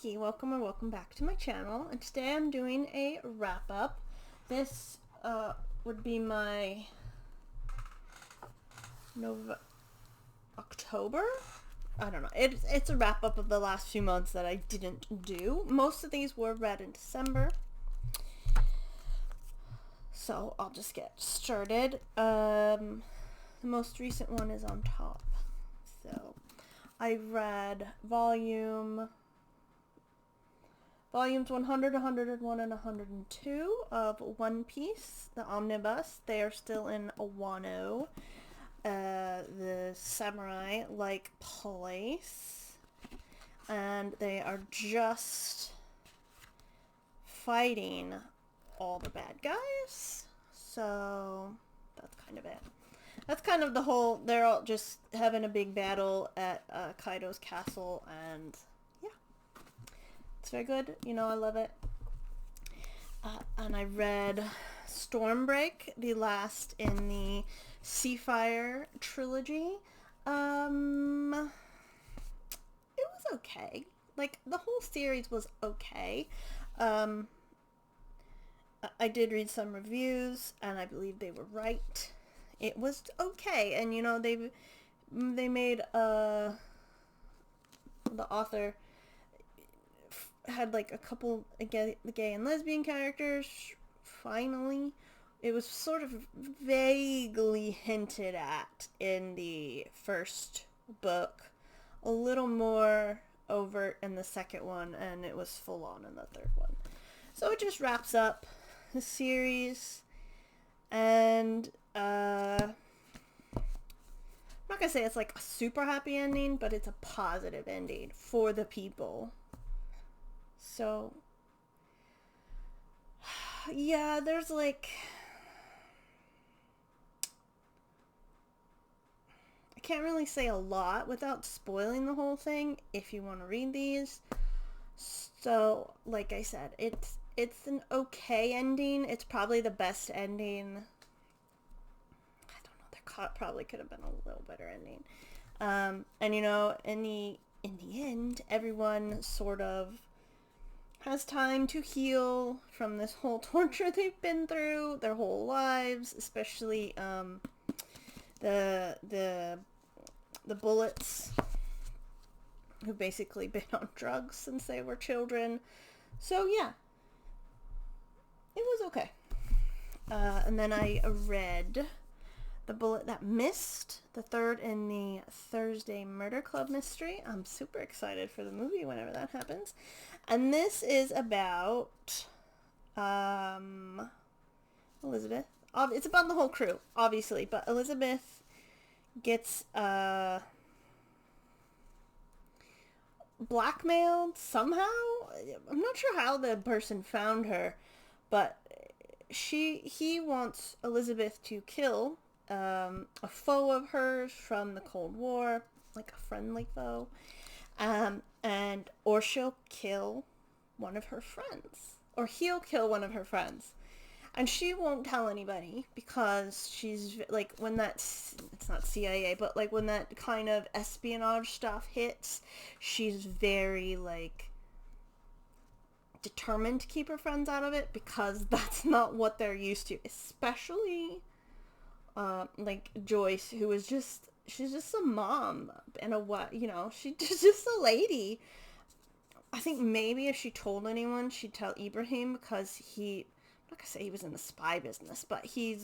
Nikki. Welcome or welcome back to my channel. And today I'm doing a wrap-up. This would be my October? I don't know. It's a wrap-up of the last few months that I didn't do. Most of these were read in December. So I'll just get started. The most recent one is on top. So I read volumes 100, 101, and 102 of One Piece, the omnibus. They are still in Wano, the samurai-like place, and they are just fighting all the bad guys. So that's kind of it. That's kind of the whole, they're all just having a big battle at Kaido's castle, and yeah, it's very good. You know, I love it. And I read Stormbreak, the last in the Seafire trilogy. It was okay. Like, the whole series was okay. I did read some reviews, and I believe they were right. It was okay, and you know, they made the author had like a couple gay and lesbian characters. Finally, it was sort of vaguely hinted at in the first book, a little more overt in the second one, and it was full on in the third one. So it just wraps up the series, and I'm not gonna say it's like a super happy ending, but it's a positive ending for the people. So yeah, there's like, I can't really say a lot without spoiling the whole thing if you want to read these. So like I said, it's an okay ending. It's probably the best ending. Probably could have been a little better ending. And you know, in the end, everyone sort of has time to heal from this whole torture they've been through their whole lives, especially the bullets, who've basically been on drugs since they were children. So yeah, it was okay. And then I read The Bullet That Missed, the third in the Thursday Murder Club mystery. I'm super excited for the movie whenever that happens. And this is about Elizabeth. It's about the whole crew, obviously, but Elizabeth gets blackmailed somehow. I'm not sure how the person found her, but he wants Elizabeth to kill a foe of hers from the Cold War, like a friendly foe, or she'll kill one of her friends, or he'll kill one of her friends, and she won't tell anybody because she's like, when it's not CIA, but like when that kind of espionage stuff hits, she's very like determined to keep her friends out of it, because that's not what they're used to, especially like Joyce, who is she's just a mom and she's just a lady. I think maybe if she told anyone, she'd tell Ibrahim, because I'm not gonna say he was in the spy business, but they're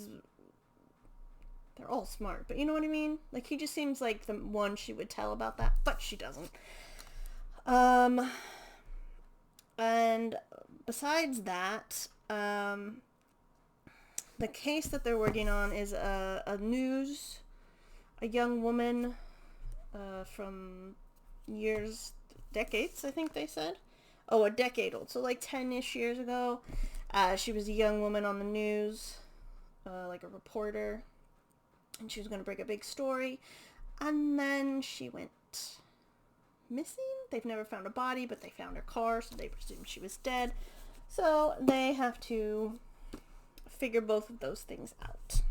all smart, but you know what I mean? Like, he just seems like the one she would tell about that, but she doesn't. And besides that, the case that they're working on is a young woman from decades, I think they said. Oh, a decade old. So like 10-ish years ago. She was a young woman on the news, like a reporter, and she was going to break a big story. And then she went missing. They've never found a body, but they found her car, so they presumed she was dead. So they have to figure both of those things out.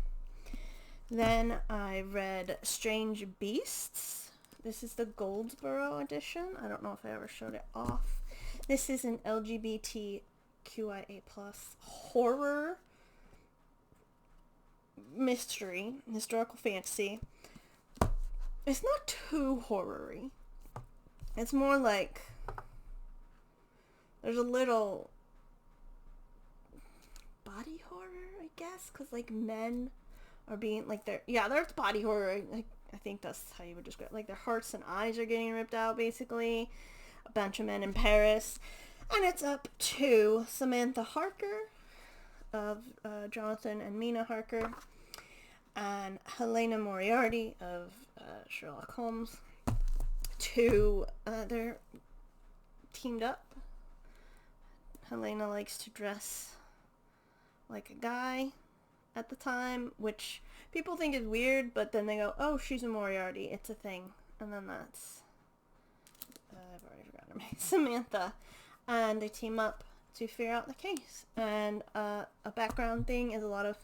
Then I read Strange Beasts. This is the Goldsboro edition. I don't know if I ever showed it off. This is an LGBTQIA plus horror mystery, historical fantasy. It's not too horror-y. It's more like there's a little body horror, I guess, because like men are being like there's body horror. I think that's how you would describe it. Like their hearts and eyes are getting ripped out, basically. A bunch of men in Paris, and it's up to Samantha Harker of Jonathan and Mina Harker, and Helena Moriarty of Sherlock Holmes. They're teamed up. Helena likes to dress like a guy at the time, which people think is weird, but then they go, oh, she's a Moriarty, it's a thing. And then that's, I've already forgotten her name, Samantha. And they team up to figure out the case. And a background thing is all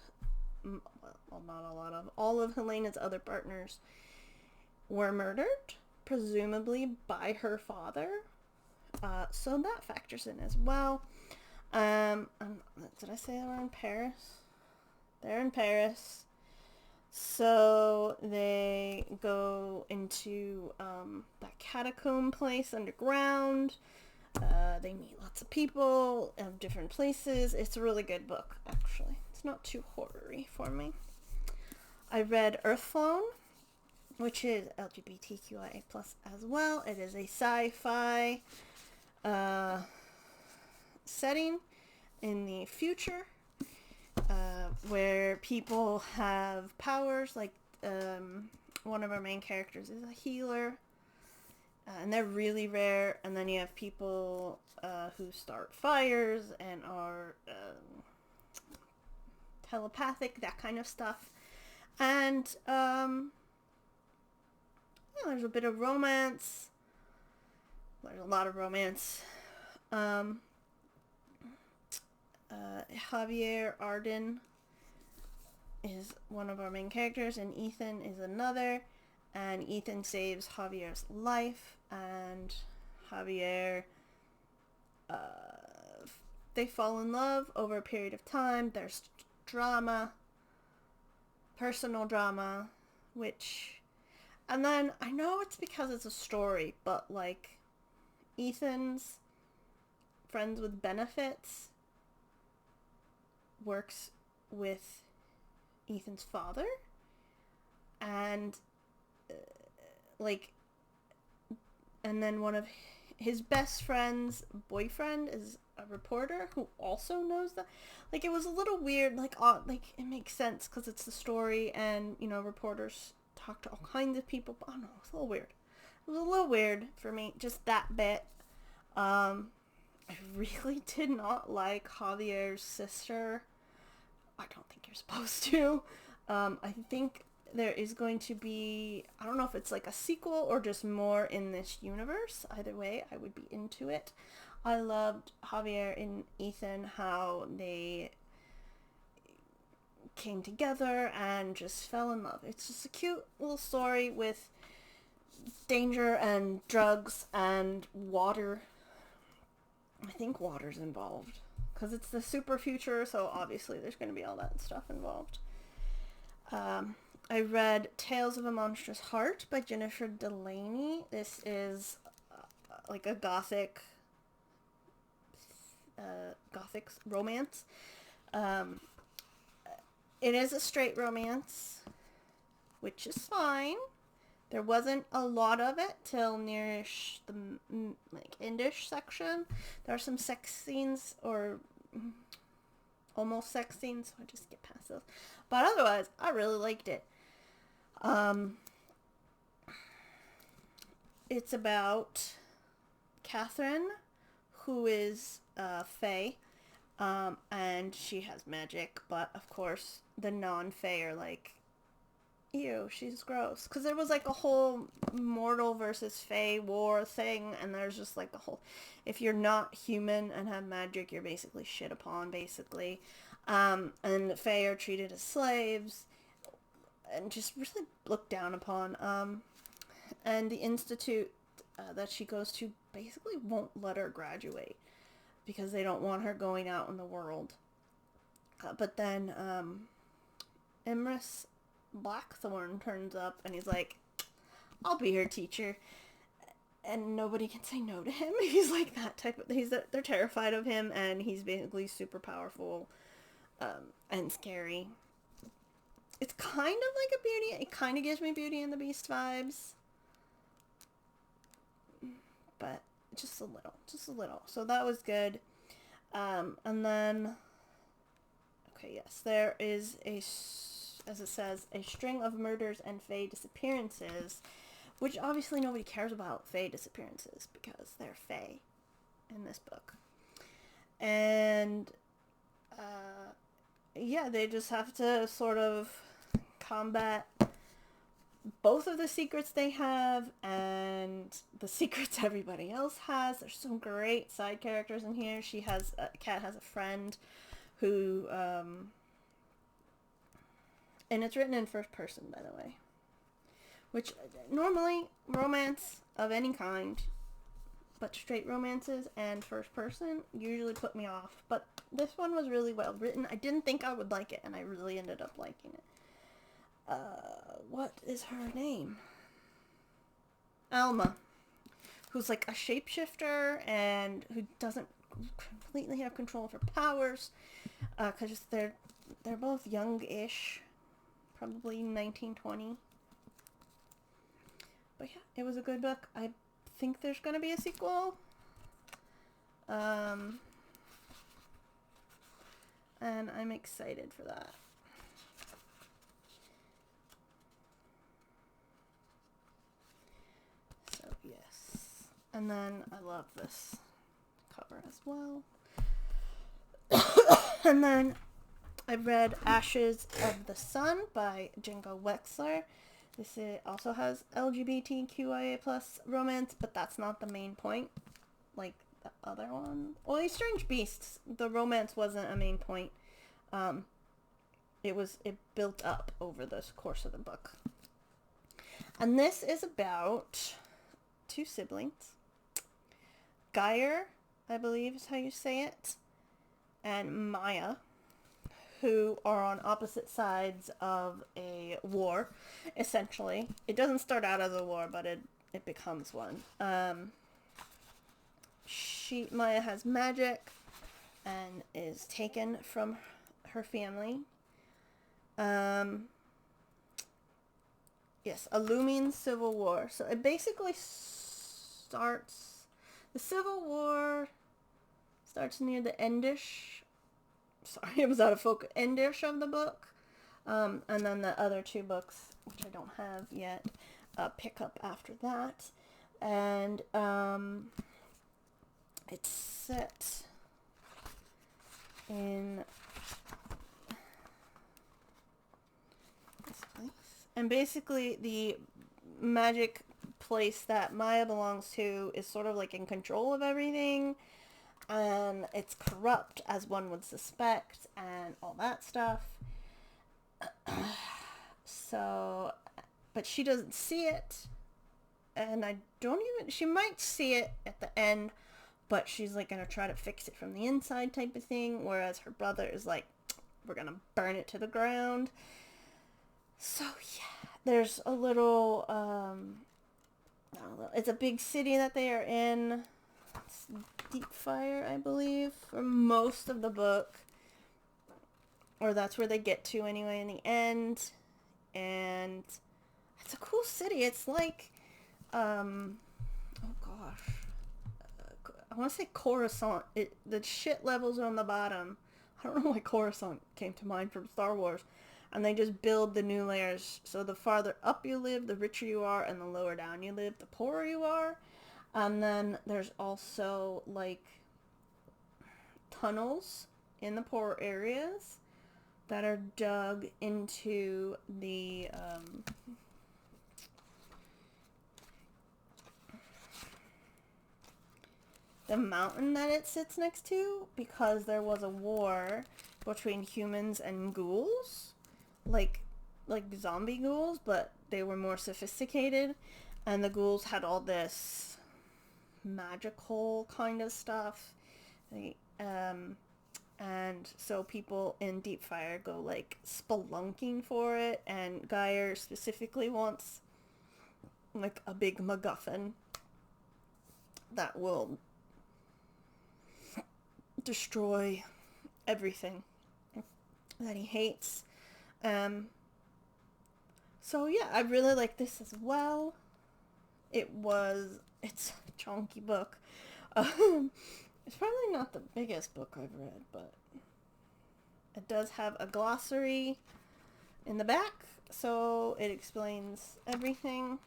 of Helena's other partners were murdered, presumably by her father. So that factors in as well. Did I say they were in Paris? They're in Paris. So they go into that catacomb place underground. They meet lots of people of different places. It's a really good book, actually. It's not too horror-y for me. I read Earthflown, which is LGBTQIA+ as well. It is a sci-fi setting in the future where people have powers. Like one of our main characters is a healer, and they're really rare. And then you have people who start fires and are telepathic, that kind of stuff. And there's a bit of romance. There's a lot of romance. Javier Arden is one of our main characters, and Ethan is another. And Ethan saves Javier's life, and Javier, they fall in love over a period of time. There's drama, personal drama, and then I know it's because it's a story, but like Ethan's friends with benefits works with Ethan's father, and and then one of his best friend's boyfriend is a reporter who also knows that. Like, it was a little weird, it makes sense because it's the story, and, reporters talk to all kinds of people, but I don't know, it's a little weird. It was a little weird for me, just that bit. I really did not like Javier's sister. I don't think you're supposed to. I think there is going to be, I don't know if it's like a sequel or just more in this universe. Either way, I would be into it. I loved Javier and Ethan, how they came together and just fell in love. It's just a cute little story with danger and drugs and water. I think water's involved because it's the super future, so obviously there's going to be all that stuff involved. I read Tales of a Monstrous Heart by Jennifer Delaney. This is like a gothic romance. It is a straight romance, which is fine. There wasn't a lot of it till nearish the endish section. There are some sex scenes or almost sex scenes, so I just get past those. But otherwise, I really liked it. It's about Catherine, who is Fae, and she has magic, but of course the non-Fae are like, ew, she's gross. Because there was like a whole mortal versus Fae war thing, and there's just like a whole, if you're not human and have magic, you're basically shit upon, basically. And the Fae are treated as slaves, and just really looked down upon. And the Institute that she goes to basically won't let her graduate because they don't want her going out in the world. But then Imrys Blackthorn turns up and he's like, I'll be your teacher. And nobody can say no to him. He's like that type of... They're terrified of him, and he's basically super powerful and scary. It's kind of like a Beauty... It kind of gives me Beauty and the Beast vibes. But just a little. Just a little. So that was good. And then... Okay, yes. There is as it says, a string of murders and Fae disappearances, which obviously nobody cares about Fae disappearances because they're Fae in this book. And, yeah, they just have to sort of combat both of the secrets they have and the secrets everybody else has. There's some great side characters in here. Kat has a friend who, and it's written in first person, by the way. Which, normally, romance of any kind, but straight romances and first person usually put me off. But this one was really well written. I didn't think I would like it, and I really ended up liking it. What is her name? Alma. Who's like a shapeshifter and who doesn't completely have control of her powers. Because they're both young-ish. Probably 1920. But yeah, it was a good book. I think there's going to be a sequel. And I'm excited for that. So, yes. And then I love this cover as well. And then I read Ashes of the Sun by Django Wexler. This also has LGBTQIA plus romance, but that's not the main point, like the other one. Well, these Strange Beasts, the romance wasn't a main point. It built up over the course of the book. And this is about two siblings. Geyer, I believe is how you say it, and Maya, who are on opposite sides of a war, essentially. It doesn't start out as a war, but it becomes one. Maya has magic and is taken from her family. Yes, a looming civil war. So it basically starts... The Civil War starts near the endish... Sorry, it was out of focus. Endish of the book. And then the other two books, which I don't have yet, pick up after that. And it's set in this place. And basically the magic place that Maya belongs to is sort of like in control of everything. And it's corrupt, as one would suspect, and all that stuff. So, but she doesn't see it. And she might see it at the end, but she's like going to try to fix it from the inside type of thing. Whereas her brother is like, we're going to burn it to the ground. So, yeah, there's a little, it's a big city that they are in. It's Deep Fire, I believe, for most of the book. Or that's where they get to anyway in the end. And it's a cool city. It's like, oh gosh. I want to say Coruscant. The shit levels are on the bottom. I don't know why Coruscant came to mind from Star Wars. And they just build the new layers. So the farther up you live, the richer you are. And the lower down you live, the poorer you are. And then there's also, like, tunnels in the poor areas that are dug into the, mountain that it sits next to, because there was a war between humans and ghouls. Like zombie ghouls, but they were more sophisticated. And the ghouls had all this... magical kind of stuff. And so people in Deep Fire go like spelunking for it, and Geyer specifically wants like a big MacGuffin that will destroy everything that he hates. So yeah, I really like this as well. It's a chunky book. It's probably not the biggest book I've read, but it does have a glossary in the back, so it explains everything.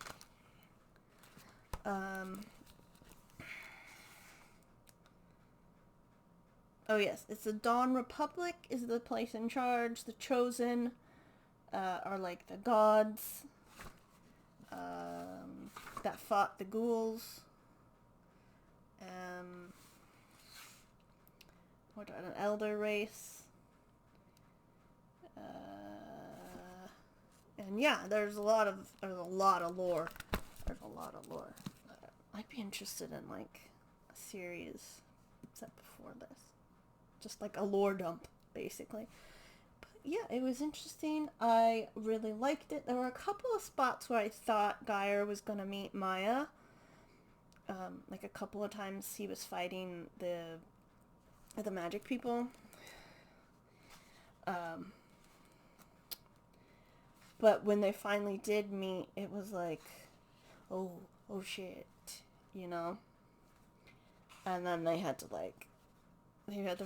Oh yes, it's the Dawn Republic is the place in charge. The Chosen are like the gods that fought the ghouls. What an elder race. And yeah, there's a lot of lore. I'd be interested in like a series set before this. Just like a lore dump, basically. But yeah, it was interesting. I really liked it. There were a couple of spots where I thought Geyer was gonna meet Maya. Like a couple of times he was fighting the magic people. But when they finally did meet, it was like, oh shit, you know? And then they had to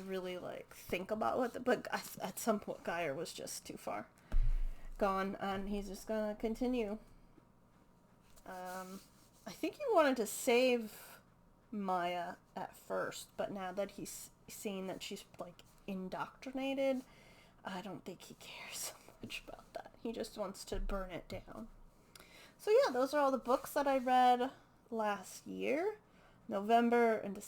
really like think about what but at some point Geyer was just too far gone, and he's just gonna continue. I think he wanted to save Maya at first, but now that he's seen that she's like indoctrinated, I don't think he cares so much about that. He just wants to burn it down. So yeah, those are all the books that I read last year. November and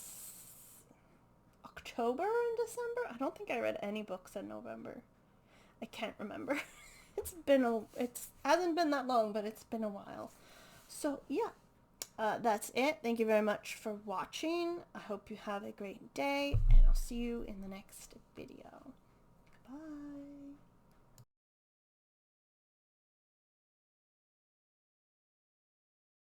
October and December. I don't think I read any books in November. I can't remember. It hasn't been that long, but it's been a while. So yeah, that's it. Thank you very much for watching. I hope you have a great day, and I'll see you in the next video. Bye.